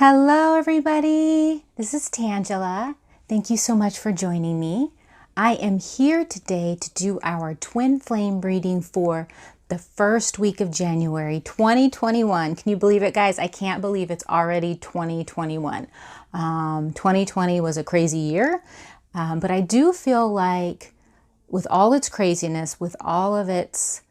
Hello, everybody. This is Tangela. Thank you so much for joining me. I am here today to do our twin flame reading for the first week of January 2021. Can you believe it, guys? I can't believe it's already 2021. 2020 was a crazy year, but I do feel like with all its craziness, with all of its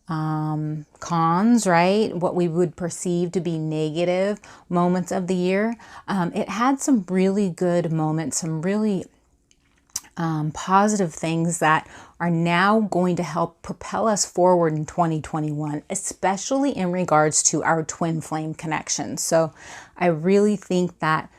cons, right? What we would perceive to be negative moments of the year. It had some really good moments, some really positive things that are now going to help propel us forward in 2021, especially in regards to our twin flame connection. So I really think that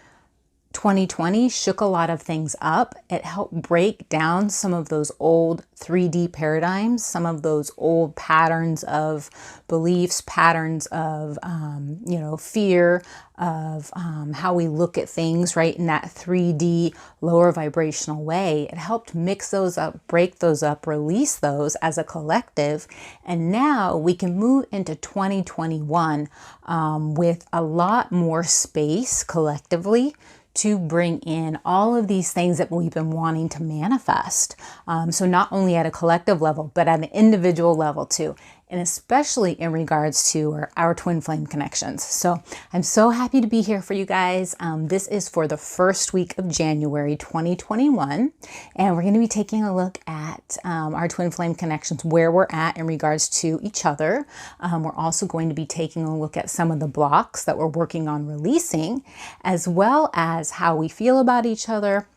2020 shook a lot of things up. It helped break down some of those old 3D paradigms, some of those old patterns of beliefs, patterns of, fear, of how we look at things, right, in that 3D lower vibrational way. It helped mix those up, break those up, release those as a collective. And now we can move into 2021 with a lot more space collectively to bring in all of these things that we've been wanting to manifest. So not only at a collective level, but at an individual level too. And especially in regards to our twin flame connections. So I'm so happy to be here for you guys. This is for the first week of January 2021. And we're going to be taking a look at our twin flame connections, where we're at in regards to each other. We're also going to be taking a look at some of the blocks that we're working on releasing, as well as how we feel about each other,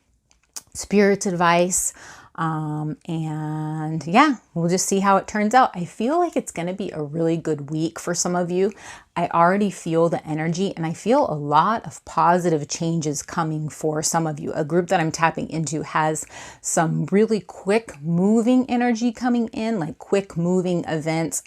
spirit's advice, and yeah, we'll just see how it turns out. I feel like it's going to be a really good week for some of you. I already feel the energy and I feel a lot of positive changes coming for some of you. A group that I'm tapping into has some really quick moving energy coming in, like quick moving events,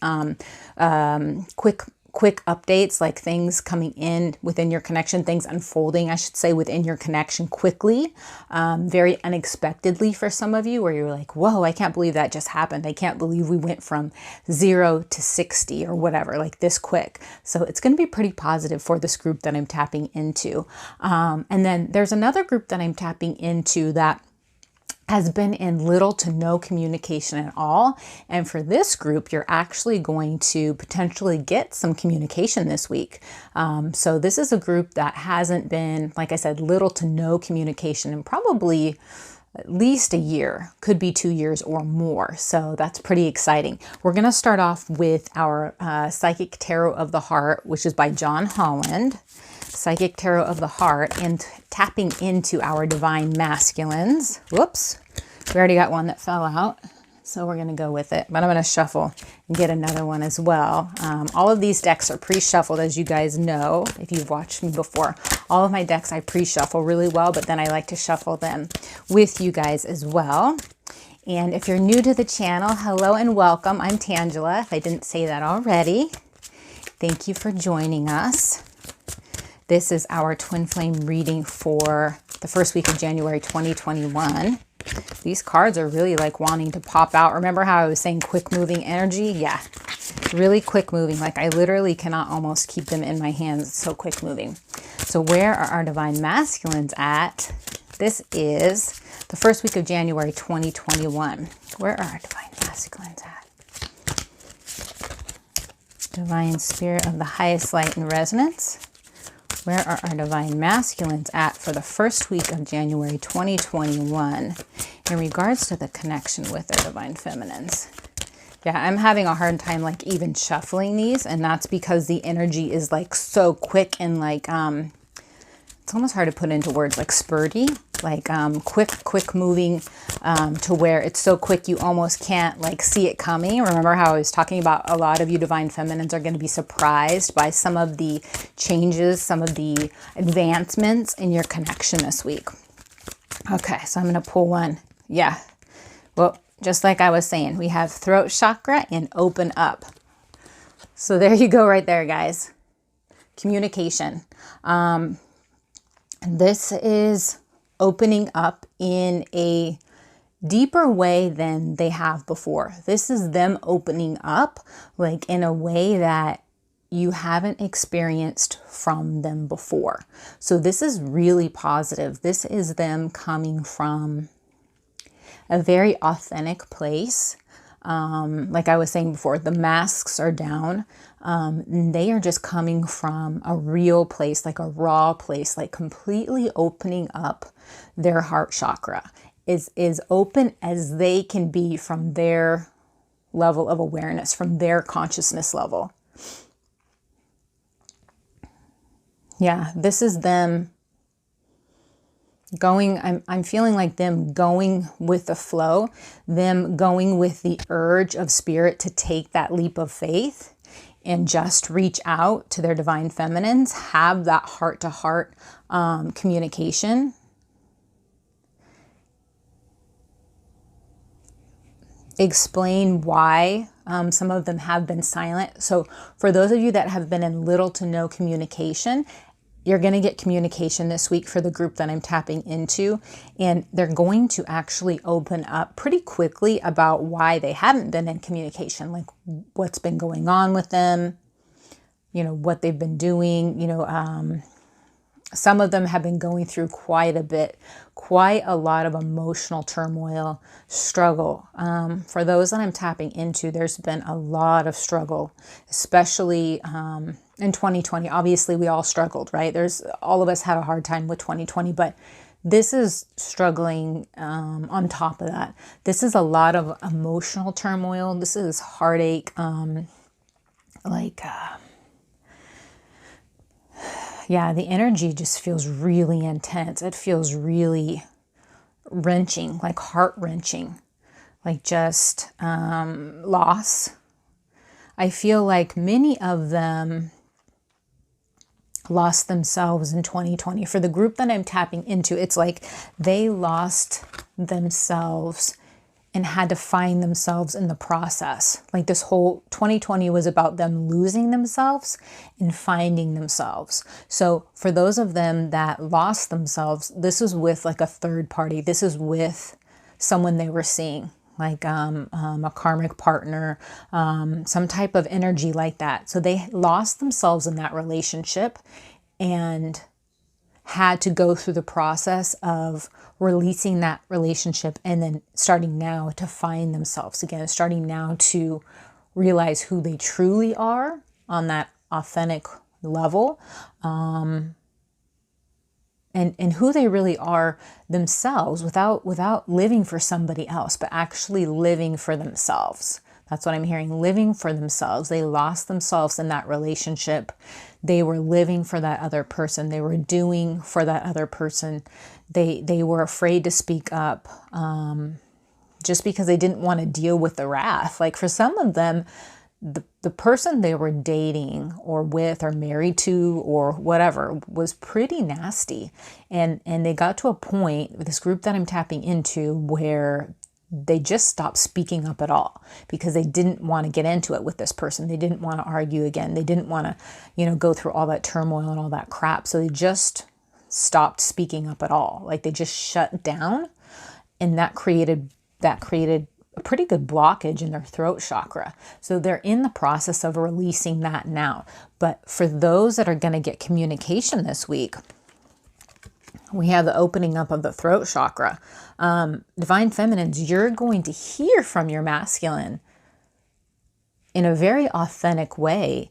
quick updates, like things coming in within your connection, things unfolding, I should say, within your connection quickly, very unexpectedly for some of you, where you're like, whoa, I can't believe that just happened. I can't believe we went from 0 to 60 or whatever, like this quick. So it's going to be pretty positive for this group that I'm tapping into. And then there's another group that I'm tapping into that has been in little to no communication at all. And for this group, you're actually going to potentially get some communication this week. So this is a group that hasn't been, like I said, little to no communication in probably at least a year, could be 2 years or more. So that's pretty exciting. We're going to start off with our Psychic Tarot of the Heart, which is by John Holland. Psychic Tarot of the Heart, and tapping into our divine masculines. Whoops, we already got one that fell out, so we're going to go with it, but I'm going to shuffle and get another one as well. All of these decks are pre-shuffled, as you guys know, if you've watched me before. All of my decks I pre-shuffle really well, but then I like to shuffle them with you guys as well. And if you're new to the channel, hello and welcome. I'm Tangela, if I didn't say that already. Thank you for joining us. This is our twin flame reading for the first week of January 2021. These cards are really like wanting to pop out. Remember how I was saying quick moving energy? Yeah, really quick moving. Like I literally cannot almost keep them in my hands. It's so quick moving. So where are our divine masculines at? This is the first week of January 2021. Where are our divine masculines at? Divine spirit of the highest light and resonance. Where are our divine masculines at for the first week of January 2021 in regards to the connection with their divine feminines? Yeah, I'm having a hard time like even shuffling these, and that's because the energy is like so quick and like it's almost hard to put into words, like spurty, like quick moving, to where it's so quick you almost can't like see it coming. Remember how I was talking about a lot of you divine feminines are going to be surprised by some of the changes, some of the advancements in your connection this week. Okay, so I'm going to pull one. Yeah, well, just like I was saying, we have throat chakra and open up. So there you go right there, guys. Communication. This is opening up in a deeper way than they have before. This is them opening up like in a way that you haven't experienced from them before. So this is really positive. This is them coming from a very authentic place. Like I was saying before, the masks are down. They are just coming from a real place, like a raw place, like completely opening up their heart chakra. Is open as they can be from their level of awareness, from their consciousness level. Yeah, this is them going, I'm feeling like them going with the flow, them going with the urge of spirit to take that leap of faith and just reach out to their divine feminines, have that heart-to-heart communication. Explain why some of them have been silent. So for those of you that have been in little to no communication, you're going to get communication this week for the group that I'm tapping into, and they're going to actually open up pretty quickly about why they haven't been in communication, like what's been going on with them, you know, what they've been doing. You know, some of them have been going through quite a lot of emotional turmoil, struggle. For those that I'm tapping into, there's been a lot of struggle, especially in 2020. Obviously, we all struggled, right? All of us had a hard time with 2020, but this is struggling on top of that. This is a lot of emotional turmoil. This is heartache, yeah, the energy just feels really intense. It feels really wrenching, like heart-wrenching, like just loss. I feel like many of them lost themselves in 2020. For the group that I'm tapping into, it's like they lost themselves and had to find themselves in the process. Like this whole 2020 was about them losing themselves and finding themselves. So for those of them that lost themselves, this is with like a third party. This is with someone they were seeing, like a karmic partner, some type of energy like that. So they lost themselves in that relationship and had to go through the process of releasing that relationship and then starting now to find themselves again, starting now to realize who they truly are on that authentic level, and who they really are themselves without living for somebody else, but actually living for themselves. That's what I'm hearing, living for themselves. They lost themselves in that relationship. They were living for that other person. They were doing for that other person. They were afraid to speak up just because they didn't want to deal with the wrath. Like for some of them, the person they were dating or with or married to or whatever was pretty nasty. And they got to a point with this group that I'm tapping into where they just stopped speaking up at all because they didn't want to get into it with this person. They didn't want to argue again. They didn't want to, go through all that turmoil and all that crap. So they just stopped speaking up at all. Like they just shut down, and that created a pretty good blockage in their throat chakra. So they're in the process of releasing that now. But for those that are going to get communication this week, we have the opening up of the throat chakra. Divine feminines, you're going to hear from your masculine in a very authentic way,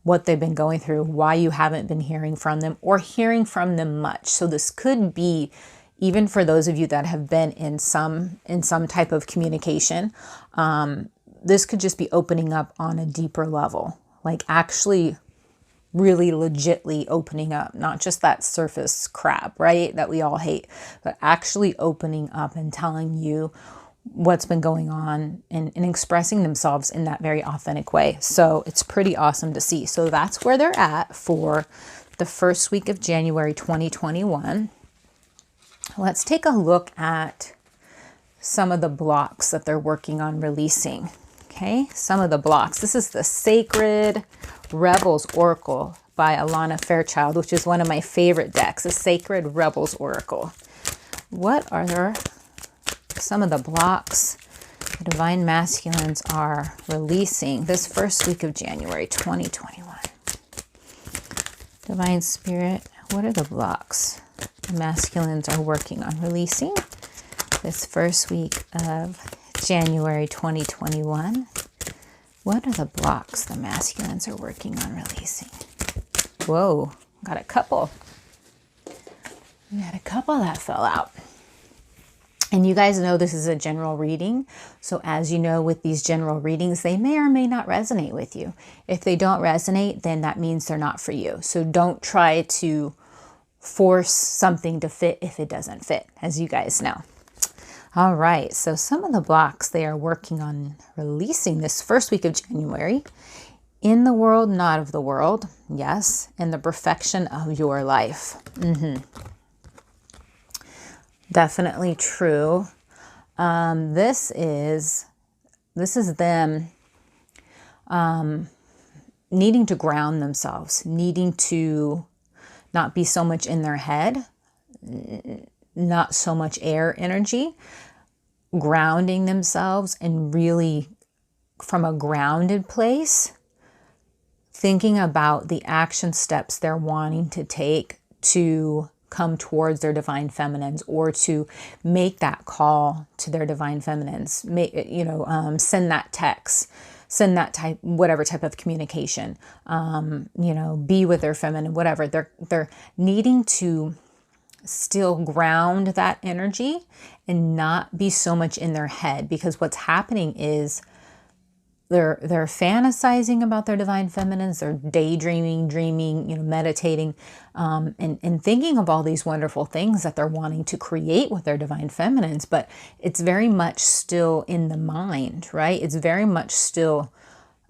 what they've been going through, why you haven't been hearing from them or hearing from them much. So this could be, even for those of you that have been in some type of communication, this could just be opening up on a deeper level, like actually really legitly opening up, not just that surface crap, right, that we all hate, but actually opening up and telling you what's been going on and expressing themselves in that very authentic way. So it's pretty awesome to see. So that's where they're at for the first week of January 2021. Let's take a look at some of the blocks that they're working on releasing. Okay, some of the blocks. This is the Sacred Rebels Oracle by Alana Fairchild, which is one of my favorite decks, the Sacred Rebels Oracle. What are some of the blocks the divine masculines are releasing this first week of January 2021. Divine Spirit, what are the blocks the masculines are working on releasing this first week of January 2021? What are the blocks the masculines are working on releasing? Whoa, got a couple. We had a couple that fell out. And you guys know this is a general reading. So as you know, with these general readings, they may or may not resonate with you. If they don't resonate, then that means they're not for you. So don't try to force something to fit if it doesn't fit, as you guys know. All right, so some of the blocks they are working on releasing this first week of January. In the world, not of the world. Yes, and the perfection of your life. Definitely true. This is them needing to ground themselves, needing to not be so much in their head, not so much air energy, grounding themselves and really from a grounded place, thinking about the action steps they're wanting to take to come towards their divine feminines, or to make that call to their divine feminines, send that text, send that type, whatever type of communication, be with their feminine, whatever. They're needing to still ground that energy and not be so much in their head, because what's happening is they're fantasizing about their divine feminines, they're daydreaming, dreaming, meditating, and thinking of all these wonderful things that they're wanting to create with their divine feminines, but it's very much still in the mind, right? It's very much still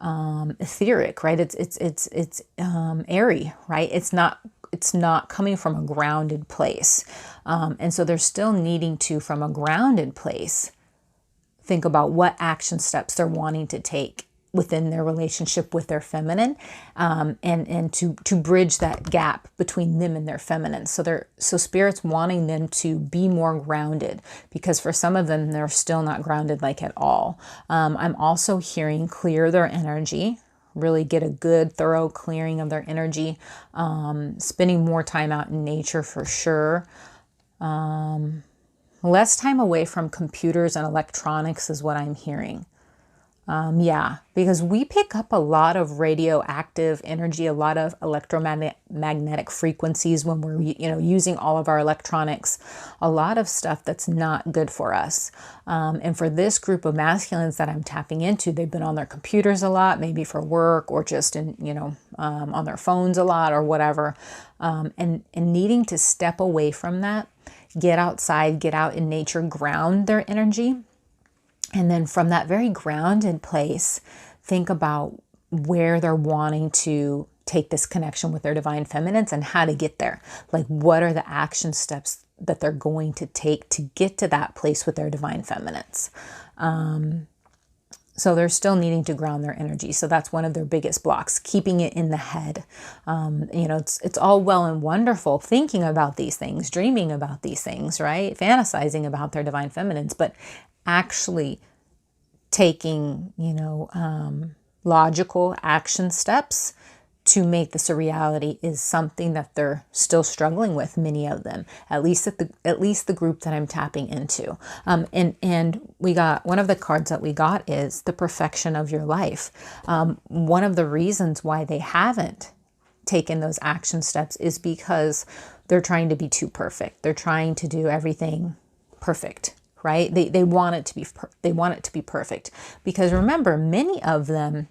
etheric, right? It's airy, right? It's not coming from a grounded place. And so they're still needing to, from a grounded place, think about what action steps they're wanting to take within their relationship with their feminine, and to bridge that gap between them and their feminine. So Spirit's wanting them to be more grounded, because for some of them, they're still not grounded like at all. I'm also hearing clear their energy, really get a good thorough clearing of their energy, spending more time out in nature for sure. Less time away from computers and electronics is what I'm hearing. Because we pick up a lot of radioactive energy, a lot of electromagnetic frequencies when we're, using all of our electronics, a lot of stuff that's not good for us. And for this group of masculines that I'm tapping into, they've been on their computers a lot, maybe for work or just in, on their phones a lot or whatever. And needing to step away from that, get outside, get out in nature, ground their energy. And then from that very grounded place, think about where they're wanting to take this connection with their divine feminines and how to get there. Like, what are the action steps that they're going to take to get to that place with their divine feminines? So they're still needing to ground their energy. So that's one of their biggest blocks, keeping it in the head. It's all well and wonderful thinking about these things, dreaming about these things, right? Fantasizing about their divine feminines, but actually taking, logical action steps to make this a reality is something that they're still struggling with, many of them, at least the group that I'm tapping into. And we got, one of the cards that we got is the perfection of your life. One of the reasons why they haven't taken those action steps is because they're trying to be too perfect. They're trying to do everything perfect, right? They want it to be perfect, because remember, many of them,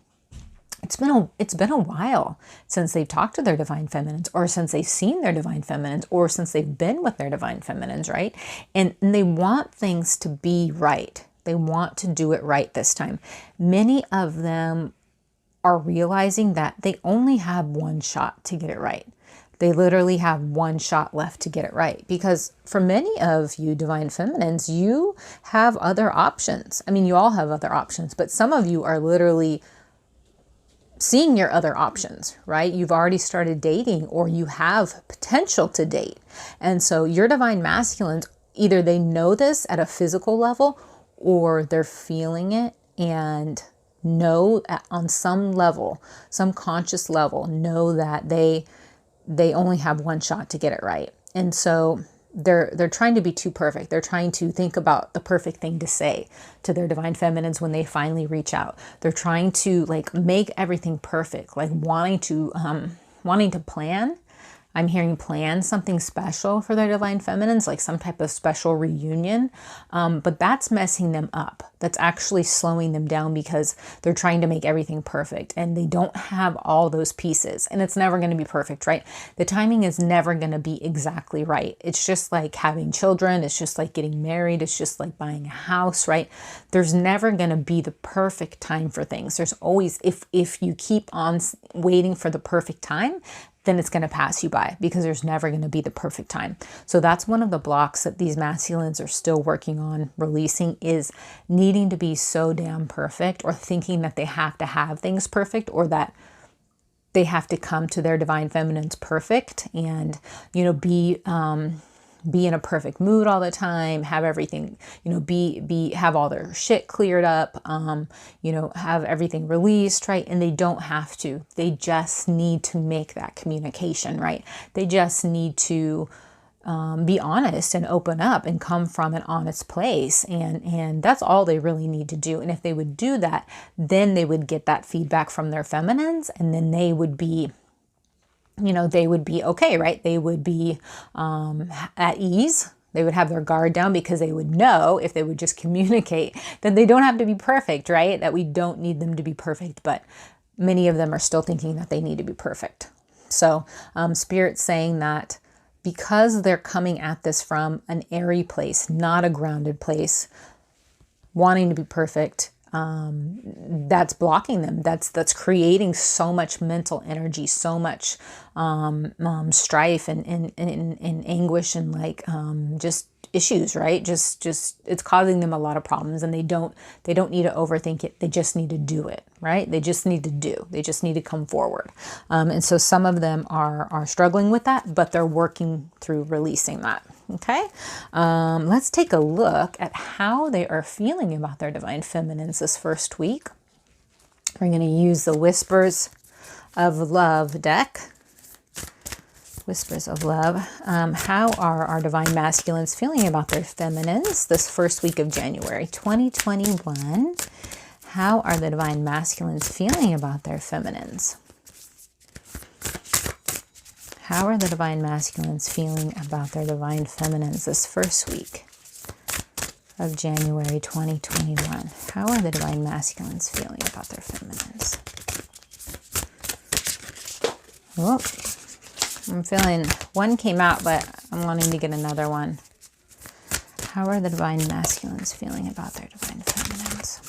it's been a while since they've talked to their divine feminines, or since they've seen their divine feminines, or since they've been with their divine feminines, right? And they want things to be right. They want to do it right this time. Many of them are realizing that they only have one shot to get it right. They literally have one shot left to get it right, because for many of you divine feminines, you have other options. I mean, you all have other options, but some of you are literally seeing your other options, right? You've already started dating, or you have potential to date. And so your divine masculines, either they know this at a physical level, or they're feeling it and know on some level, some conscious level, know that they only have one shot to get it right. And so they're trying to be too perfect. They're trying to think about the perfect thing to say to their divine feminines when they finally reach out. They're trying to like make everything perfect, like wanting to plan. I'm hearing plan something special for their divine feminines, like some type of special reunion. But that's messing them up. That's actually slowing them down because they're trying to make everything perfect and they don't have all those pieces, and it's never going to be perfect, right? The timing is never going to be exactly right. It's just like having children. It's just like getting married. It's just like buying a house, right? There's never going to be the perfect time for things. There's always, if you keep on waiting for the perfect time, then it's going to pass you by because there's never going to be the perfect time. So that's one of the blocks that these masculines are still working on releasing, is needing to be so damn perfect, or thinking that they have to have things perfect, or that they have to come to their divine feminines perfect and, be in a perfect mood all the time, have everything, have all their shit cleared up, have everything released, right? And they don't have to. They just need to make that communication, right? They just need to be honest and open up and come from an honest place. And that's all they really need to do. And if they would do that, then they would get that feedback from their feminines, and then they would be okay, right? They would be at ease. They would have their guard down because they would know, if they would just communicate, that they don't have to be perfect, right? That we don't need them to be perfect, but many of them are still thinking that they need to be perfect. So Spirit's saying that because they're coming at this from an airy place, not a grounded place, wanting to be perfect, that's blocking them. That's creating so much mental energy, so much strife and anguish and just issues, right? Just it's causing them a lot of problems, and they don't need to overthink it. They just need to do it, right? They just need to come forward. And so some of them are struggling with that, but they're working through releasing that. Okay, let's take a look at how they are feeling about their divine feminines this first week. We're going to use the Whispers of Love deck. Whispers of Love. How are our divine masculines feeling about their feminines this first week of January 2021? How are the divine masculines feeling about their feminines? How are the divine masculines feeling about their divine feminines this first week of January 2021? How are the divine masculines feeling about their feminines? Oh, I'm feeling one came out, but I'm wanting to get another one. How are the divine masculines feeling about their divine feminines?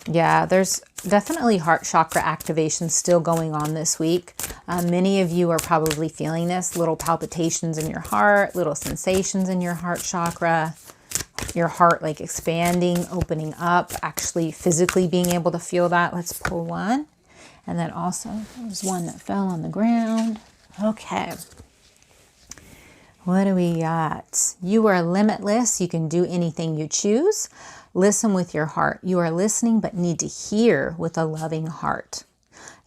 Yeah, there's definitely heart chakra activation still going on this week. Many of you are probably feeling this, little palpitations in your heart, little sensations in your heart chakra, your heart like expanding, opening up, actually physically being able to feel that. Let's pull one. And then also there's one that fell on the ground. Okay. What do we got? You are limitless. You can do anything you choose. Listen with your heart. You are listening, but need to hear with a loving heart.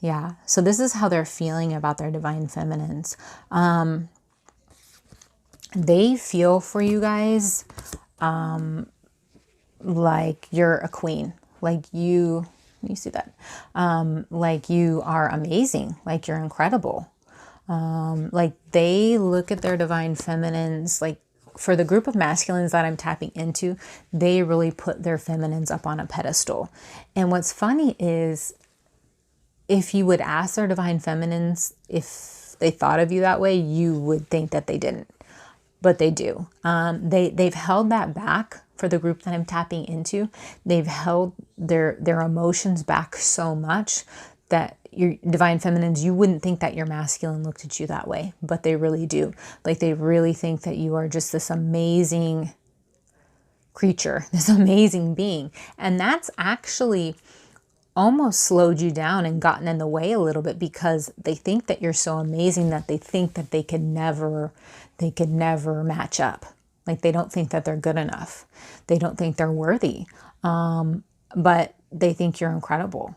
Yeah. So this is how they're feeling about their divine feminines. They feel for you guys like you're a queen. Like you see that? Like you are amazing. Like you're incredible. Like they look at their divine feminines, like for the group of masculines that I'm tapping into, they really put their feminines up on a pedestal. And what's funny is if you would ask their divine feminines if they thought of you that way, you would think that they didn't, but they do. They've held that back for the group that I'm tapping into. They've held their emotions back so much that your divine feminines, you wouldn't think that your masculine looked at you that way, but they really do. Like they really think that you are just this amazing creature, this amazing being. And that's actually almost slowed you down and gotten in the way a little bit because they think that you're so amazing that they think that they could never match up. Like they don't think that they're good enough. They don't think they're worthy. But they think you're incredible.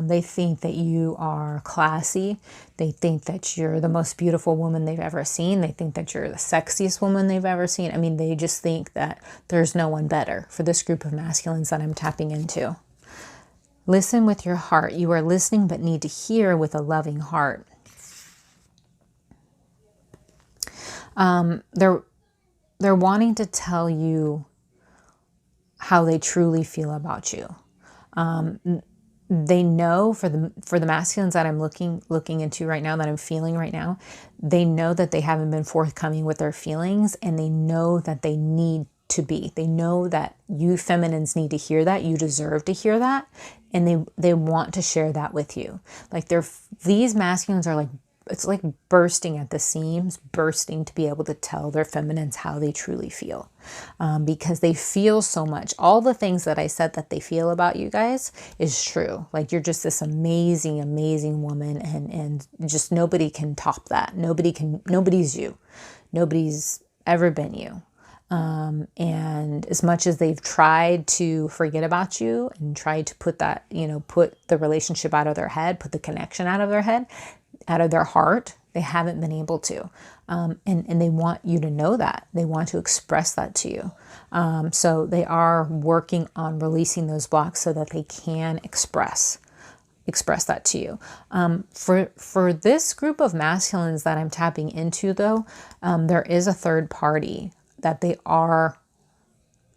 They think that you are classy. They think that you're the most beautiful woman they've ever seen. They think that you're the sexiest woman they've ever seen. I mean, they just think that there's no one better for this group of masculines that I'm tapping into. Listen with your heart. You are listening but need to hear with a loving heart. They're wanting to tell you how they truly feel about you. They know for the masculines that I'm looking into right now, that I'm feeling right now, they know that they haven't been forthcoming with their feelings, and they know that they need to be. They know that you feminines need to hear that. You deserve to hear that, and they want to share that with you. Like these masculines are like, it's like bursting at the seams, bursting to be able to tell their feminines how they truly feel, because they feel so much. All the things that I said that they feel about you guys is true. Like you're just this amazing, amazing woman, and just nobody can top that. Nobody's you. Nobody's ever been you. And as much as they've tried to forget about you and tried to put that, put the relationship out of their head, put the connection out of their head, out of their heart, they haven't been able to. And they want you to know that. They want to express that to you. So they are working on releasing those blocks so that they can express that to you. For this group of masculines that I'm tapping into, though, there is a third party that they are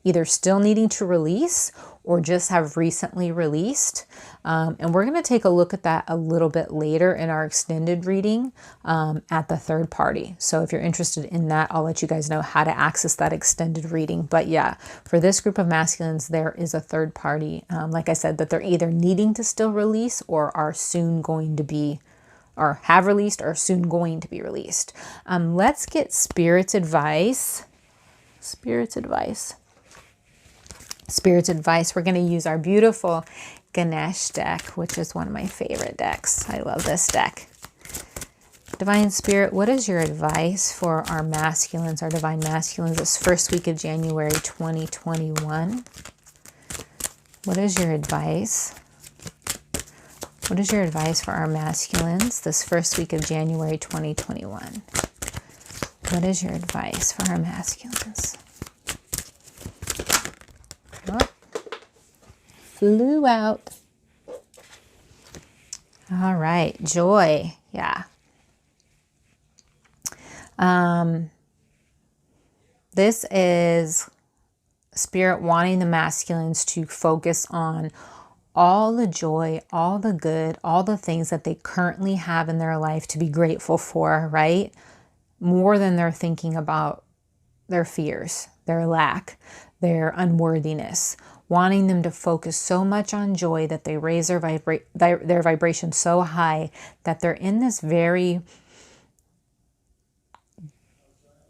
either still needing to release or just have recently released. And we're going to take a look at that a little bit later in our extended reading at the third party. So if you're interested in that, I'll let you guys know how to access that extended reading. But yeah, for this group of masculines, there is a third party, like I said, that they're either needing to still release or are soon going to be, or have released or soon going to be released. Let's get Spirit's advice. Spirit's advice. We're going to use our beautiful Ganesh deck, which is one of my favorite decks. I love this deck. Divine Spirit, what is your advice for our masculines, our divine masculines, this first week of January 2021? What is your advice? What is your advice for our masculines this first week of January 2021? What is your advice for our masculines? Oh, flew out. All right, joy. Yeah. This is Spirit wanting the masculines to focus on all the joy, all the good, all the things that they currently have in their life to be grateful for, right? More than they're thinking about their fears, their lack, their unworthiness, wanting them to focus so much on joy that they raise their vibration so high that they're in this very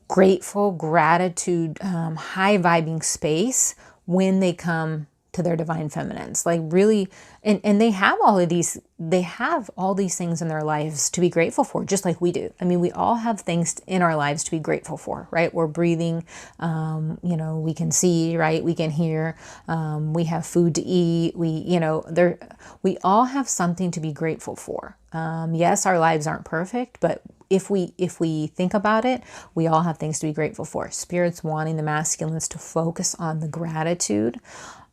grateful, gratitude, high vibing space when they come to their divine feminines. Like really, and they have all these things in their lives to be grateful for, just like we do. I mean, we all have things in our lives to be grateful for, right? We're breathing, we can see, right? We can hear, we have food to eat. We all have something to be grateful for. Yes, our lives aren't perfect, but if we think about it, we all have things to be grateful for. Spirit's wanting the masculines to focus on the gratitude,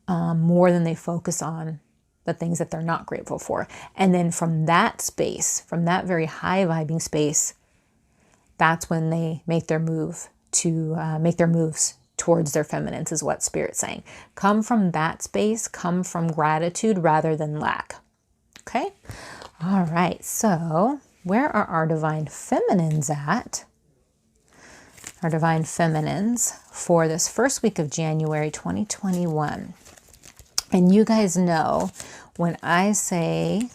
more than they focus on the things that they're not grateful for. And then from that space, from that very high vibing space, that's when they make their moves towards their feminines, is what Spirit's saying. Come from that space, come from gratitude rather than lack. Okay? All right, so where are our divine feminines at? Our divine feminines for this first week of January 2021. And you guys know when I say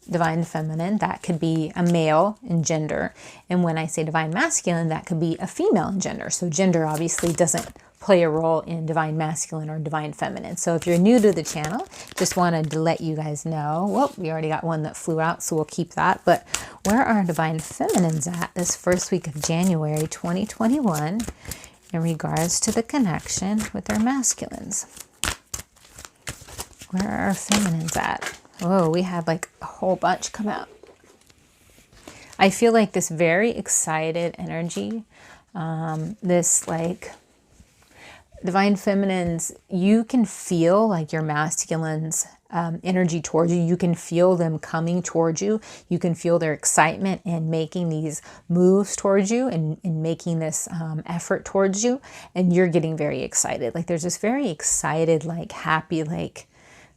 divine feminine, that could be a male in gender. And when I say divine masculine, that could be a female in gender. So gender obviously doesn't play a role in divine masculine or divine feminine. So if you're new to the channel, just wanted to let you guys know, well, we already got one that flew out, so we'll keep that. But where are divine feminines at this first week of January 2021 in regards to the connection with their masculines? Where are our feminines at? Oh, we had like a whole bunch come out. I feel like this very excited energy, this like divine feminines, you can feel like your masculines energy towards you. You can feel them coming towards you. You can feel their excitement and making these moves towards you and making this effort towards you. And you're getting very excited. Like there's this very excited, like happy, like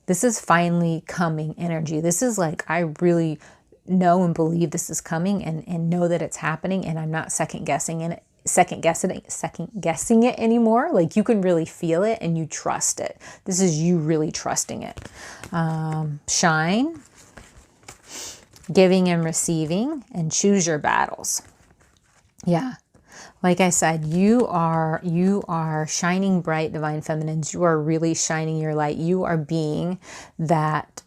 this is finally coming energy. This is like, I really know and believe this is coming and know that it's happening, and I'm not second guessing it anymore. Like you can really feel it and you trust it. This is you really trusting it. Shine, giving and receiving, and choose your battles. Yeah. Like I said, you are shining bright, divine feminines. You are really shining your light. You are being that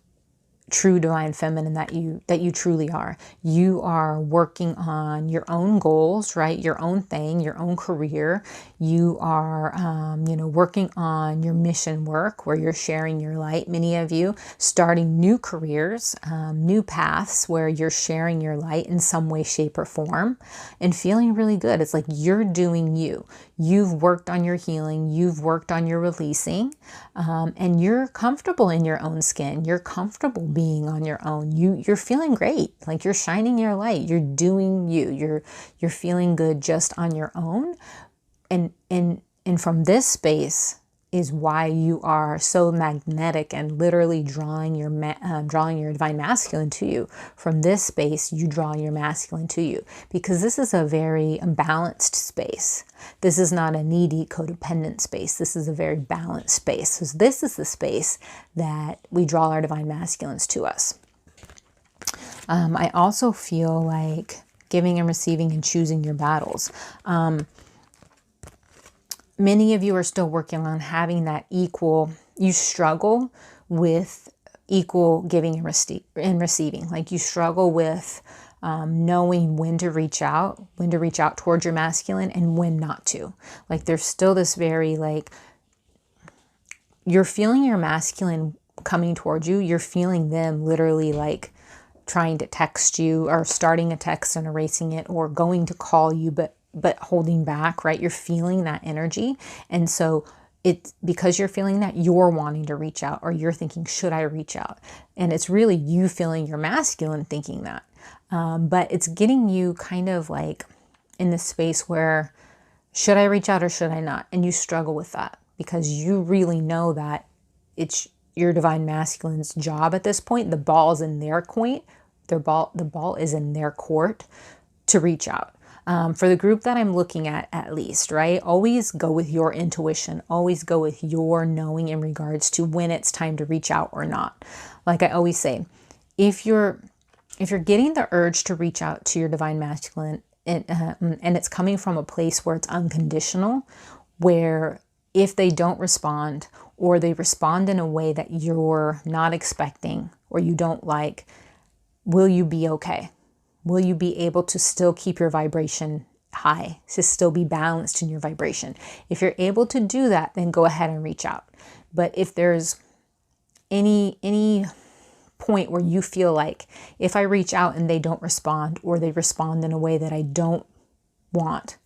true divine feminine that you truly are. You are working on your own goals, right? Your own thing, your own career. You are, working on your mission work where you're sharing your light. Many of you starting new careers, new paths where you're sharing your light in some way, shape, or form and feeling really good. It's like you're doing you. You've worked on your healing. You've worked on your releasing, and you're comfortable in your own skin. You're comfortable being on your own. You're feeling great. Like you're shining your light. You're doing you. You're feeling good just on your own. And from this space is why you are so magnetic and literally drawing your divine masculine to you. From this space, you draw your masculine to you because this is a very balanced space. This is not a needy, codependent space. This is a very balanced space. So this is the space that we draw our divine masculines to us. I also feel like giving and receiving and choosing your battles. Many of you are still working on having that equal, you struggle with equal giving and receiving. Like you struggle with knowing when to reach out towards your masculine and when not to. Like there's still this very like, you're feeling your masculine coming towards you. You're feeling them literally like trying to text you or starting a text and erasing it or going to call you, but holding back, right? You're feeling that energy. And so it's because you're feeling that you're wanting to reach out or you're thinking, should I reach out? And it's really you feeling your masculine thinking that. But it's getting you kind of like in this space where should I reach out or should I not? And you struggle with that because you really know that it's your divine masculine's job at this point. The ball's in their court. The ball is in their court to reach out. For the group that I'm looking at least, right? Always go with your intuition. Always go with your knowing in regards to when it's time to reach out or not. Like I always say, if you're getting the urge to reach out to your divine masculine and it's coming from a place where it's unconditional, where if they don't respond or they respond in a way that you're not expecting or you don't like, will you be okay? Will you be able to still keep your vibration high, to still be balanced in your vibration? If you're able to do that, then go ahead and reach out. But if there's any point where you feel like if I reach out and they don't respond or they respond in a way that I don't want,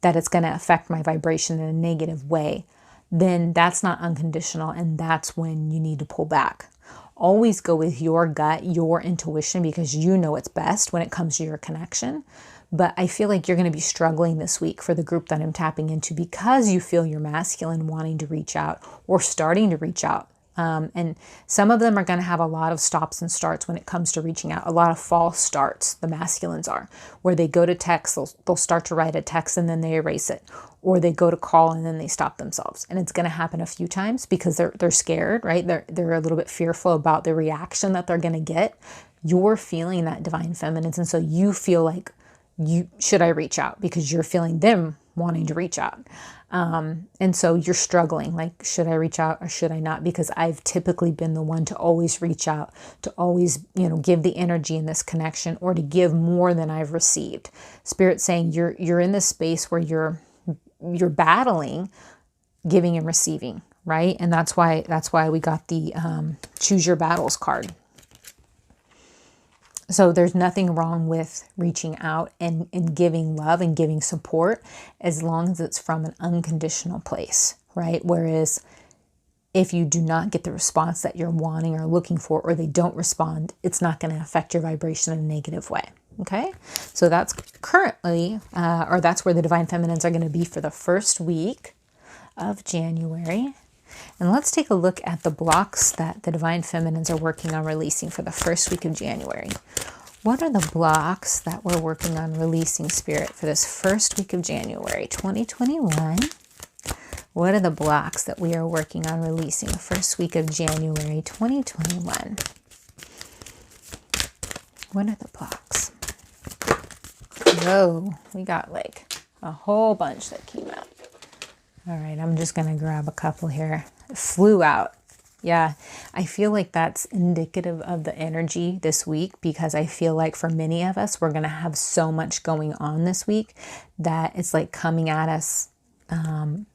that it's going to affect my vibration in a negative way, then that's not unconditional and that's when you need to pull back. Always go with your gut, your intuition, because you know it's best when it comes to your connection. But I feel like you're going to be struggling this week for the group that I'm tapping into because you feel your masculine wanting to reach out or starting to reach out. And some of them are going to have a lot of stops and starts when it comes to reaching out. A lot of false starts, the masculines are, where they go to text, they'll start to write a text and then they erase it. Or they go to call and then they stop themselves. And it's going to happen a few times because they're scared, right? They're a little bit fearful about the reaction that they're going to get. You're feeling that divine feminine. And so you feel like, should I reach out? Because you're feeling them wanting to reach out. And so you're struggling, like, should I reach out or should I not? Because I've typically been the one to always reach out, to always, give the energy in this connection, or to give more than I've received. Spirit saying you're in this space where you're battling giving and receiving, right? And that's why we got the choose your battles card. So there's nothing wrong with reaching out and giving love and giving support, as long as it's from an unconditional place, right? Whereas if you do not get the response that you're wanting or looking for, or they don't respond, it's not going to affect your vibration in a negative way. Okay, so that's currently, or that's where the Divine Feminines are going to be for the first week of January. And let's take a look at the blocks that the Divine Feminines are working on releasing for the first week of January. What are the blocks that we're working on releasing, Spirit, for this first week of January 2021? What are the blocks that we are working on releasing the first week of January 2021? What are the blocks? Whoa, we got like a whole bunch that came out. All right, I'm just going to grab a couple here. It flew out. Yeah, I feel like that's indicative of the energy this week, because I feel like for many of us, we're going to have so much going on this week that it's like coming at us on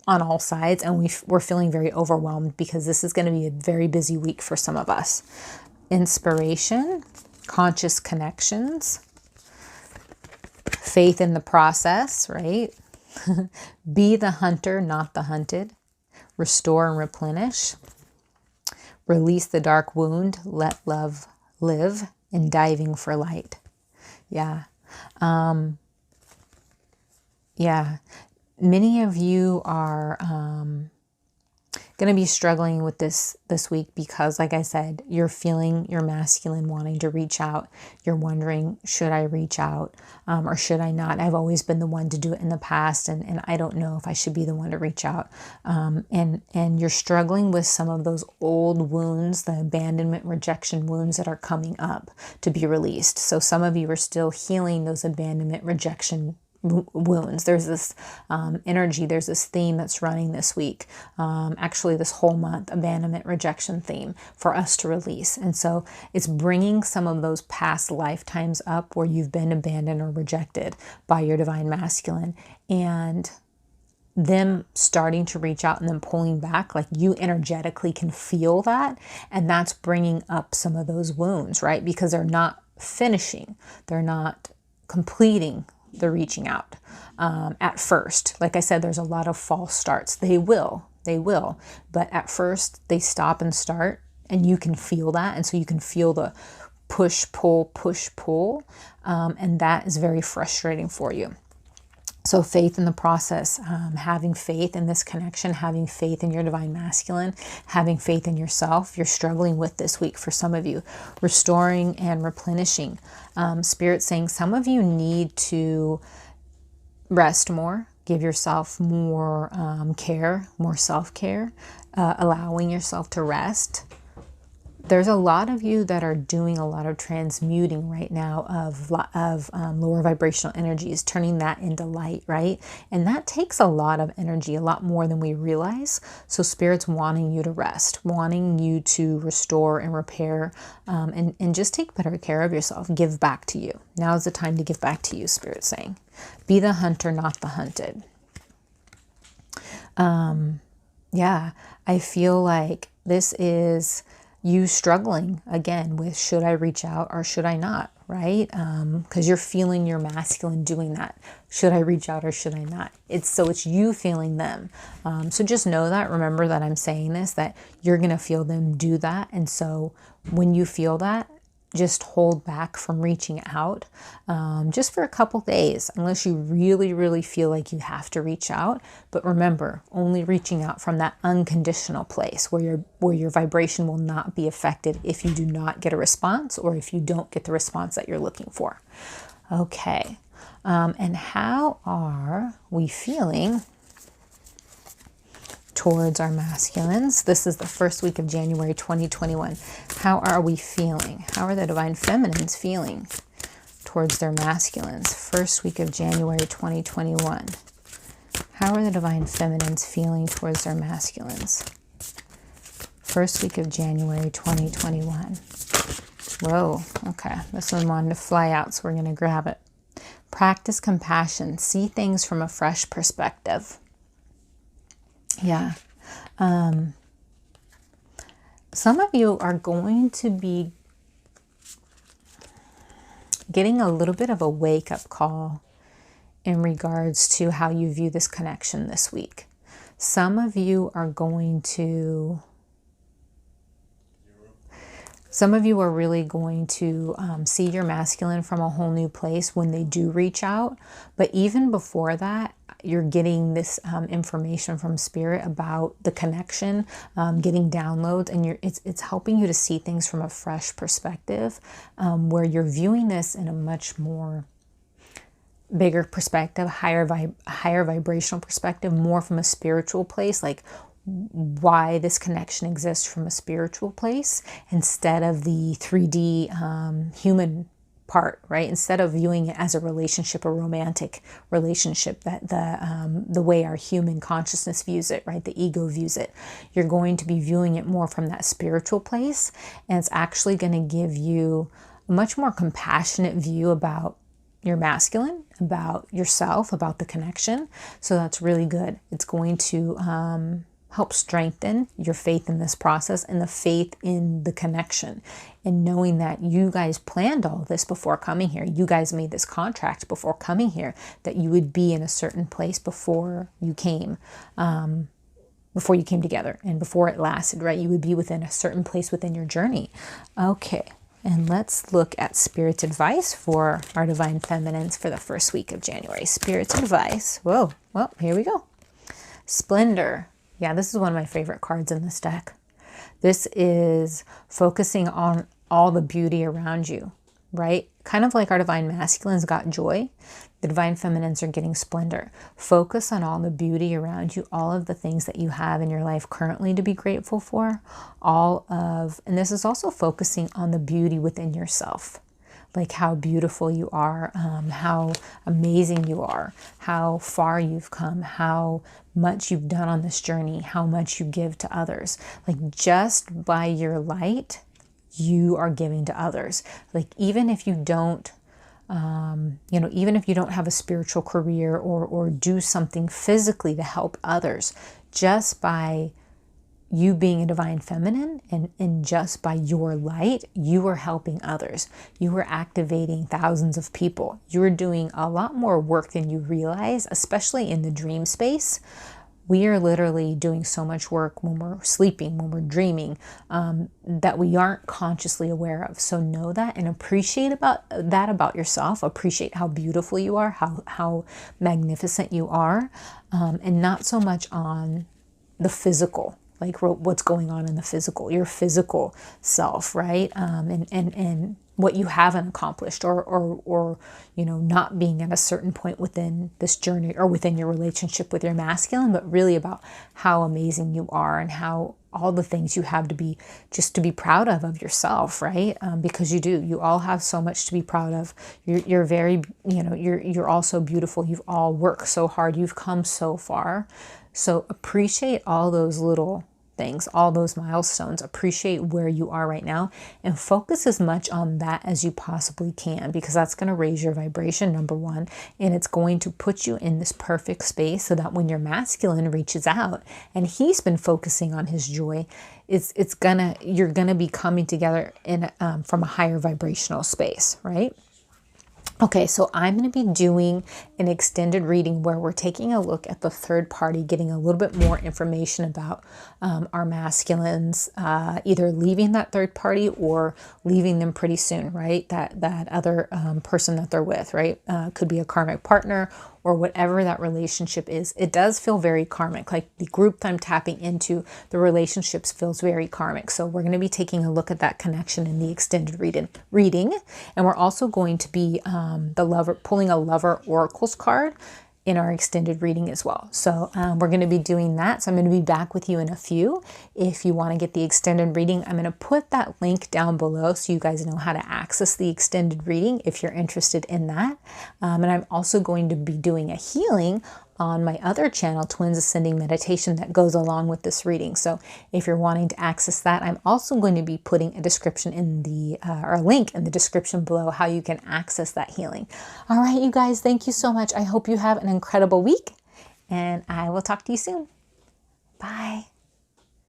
all sides, and we're feeling very overwhelmed, because this is going to be a very busy week for some of us. Inspiration, conscious connections, faith in the process, right? Be the hunter, not the hunted. Restore and replenish. Release the dark wound. Let love live. And diving for light. Yeah. Yeah. Many of you are going to be struggling with this week, because, like I said, you're feeling your masculine wanting to reach out. You're wondering, should I reach out or should I not? I've always been the one to do it in the past, and I don't know if I should be the one to reach out. And you're struggling with some of those old wounds, the abandonment, rejection wounds that are coming up to be released. So some of you are still healing those abandonment, rejection wounds. There's this energy, there's this theme that's running this week, actually this whole month, abandonment, rejection theme for us to release. And so it's bringing some of those past lifetimes up where you've been abandoned or rejected by your divine masculine, and them starting to reach out and then pulling back. Like, you energetically can feel that, and that's bringing up some of those wounds, right? Because they're not finishing, they're not completing the reaching out at first. Like I said, there's a lot of false starts. They will, but at first they stop and start, and you can feel that. And so you can feel the push, pull, and that is very frustrating for you. So faith in the process, having faith in this connection, having faith in your divine masculine, having faith in yourself, you're struggling with this week for some of you. Restoring and replenishing. Spirit saying some of you need to rest more, give yourself more care, more self-care, allowing yourself to rest. There's a lot of you that are doing a lot of transmuting right now of lower vibrational energies, turning that into light, right? And that takes a lot of energy, a lot more than we realize. So Spirit's wanting you to rest, wanting you to restore and repair, and just take better care of yourself. Give back to you. Now is the time to give back to you, Spirit's saying. Be the hunter, not the hunted. Yeah, I feel like this is you struggling again with, should I reach out or should I not, right? Because you're feeling your masculine doing that. Should I reach out or should I not? It's you feeling them. So just know that, remember that I'm saying this, that you're going to feel them do that. And so when you feel that, just hold back from reaching out just for a couple days, unless you really, really feel like you have to reach out. But remember, only reaching out from that unconditional place where your vibration will not be affected if you do not get a response, or if you don't get the response that you're looking for. Okay. And how are we feeling towards our masculines? This is the first week of January 2021. How are we feeling? How are the divine feminines feeling towards their masculines? First week of January 2021. How are the divine feminines feeling towards their masculines? First week of January 2021. Whoa, okay. This one wanted to fly out, so we're going to grab it. Practice compassion. See things from a fresh perspective. Yeah. Some of you are going to be getting a little bit of a wake-up call in regards to how you view this connection this week. Some of you are really going to see your masculine from a whole new place when they do reach out. But even before that, you're getting this information from spirit about the connection, getting downloads, and it's helping you to see things from a fresh perspective, where you're viewing this in a much more bigger perspective, higher vibrational perspective, more from a spiritual place, like why this connection exists from a spiritual place instead of the 3D human part, right? Instead of viewing it as a relationship, a romantic relationship, that the way our human consciousness views it, right? The ego views it. You're going to be viewing it more from that spiritual place, and it's actually going to give you a much more compassionate view about your masculine, about yourself, about the connection. So that's really good. It's going to help strengthen your faith in this process and the faith in the connection, and knowing that you guys planned all this before coming here. You guys made this contract before coming here, that you would be in a certain place before you came together, and before it lasted, right? You would be within a certain place within your journey. Okay. And let's look at Spirit's advice for our divine feminines for the first week of January. Spirit's advice. Whoa. Well, here we go. Splendor. Yeah, this is one of my favorite cards in this deck. This is focusing on all the beauty around you, right? Kind of like our divine masculines got joy. The divine feminines are getting splendor. Focus on all the beauty around you, all of the things that you have in your life currently to be grateful for. And this is also focusing on the beauty within yourself, like how beautiful you are, how amazing you are, how far you've come, how much you've done on this journey, how much you give to others. Like just by your light, you are giving to others. Like even if you don't, even if you don't have a spiritual career or do something physically to help others, just by you being a divine feminine and just by your light, you are helping others. You are activating thousands of people. You are doing a lot more work than you realize, especially in the dream space. We are literally doing so much work when we're sleeping, when we're dreaming, that we aren't consciously aware of. So know that and appreciate about yourself. Appreciate how beautiful you are, how magnificent you are, and not so much on the physical, like what's going on in the physical, your physical self, right? And what you haven't accomplished or not being at a certain point within this journey or within your relationship with your masculine, but really about how amazing you are and how all the things you have to be proud of yourself, right? Because you all have so much to be proud of. You're very, you're all so beautiful. You've all worked so hard. You've come so far. So appreciate all those little things, all those milestones. Appreciate where you are right now and focus as much on that as you possibly can, because that's going to raise your vibration, number one, and it's going to put you in this perfect space so that when your masculine reaches out and he's been focusing on his joy, you're gonna be coming together in from a higher vibrational space, right? Okay, so I'm going to be doing an extended reading where we're taking a look at the third party, getting a little bit more information about our masculines, either leaving that third party or leaving them pretty soon, right? That other person that they're with, right? Could be a karmic partner or whatever that relationship is. It does feel very karmic, like the group that I'm tapping into, the relationships feels very karmic. So we're going to be taking a look at that connection in the extended reading. And we're also going to be pulling a lover oracles card in our extended reading as well. So we're going to be doing that. So I'm going to be back with you in a few. If you want to get the extended reading, I'm going to put that link down below so you guys know how to access the extended reading if you're interested in that. And I'm also going to be doing a healing on my other channel, Twins Ascending Meditation, that goes along with this reading. So if you're wanting to access that, I'm also going to be putting a description in the, or a link in the description below how you can access that healing. All right, you guys, thank you so much. I hope you have an incredible week, and I will talk to you soon. Bye.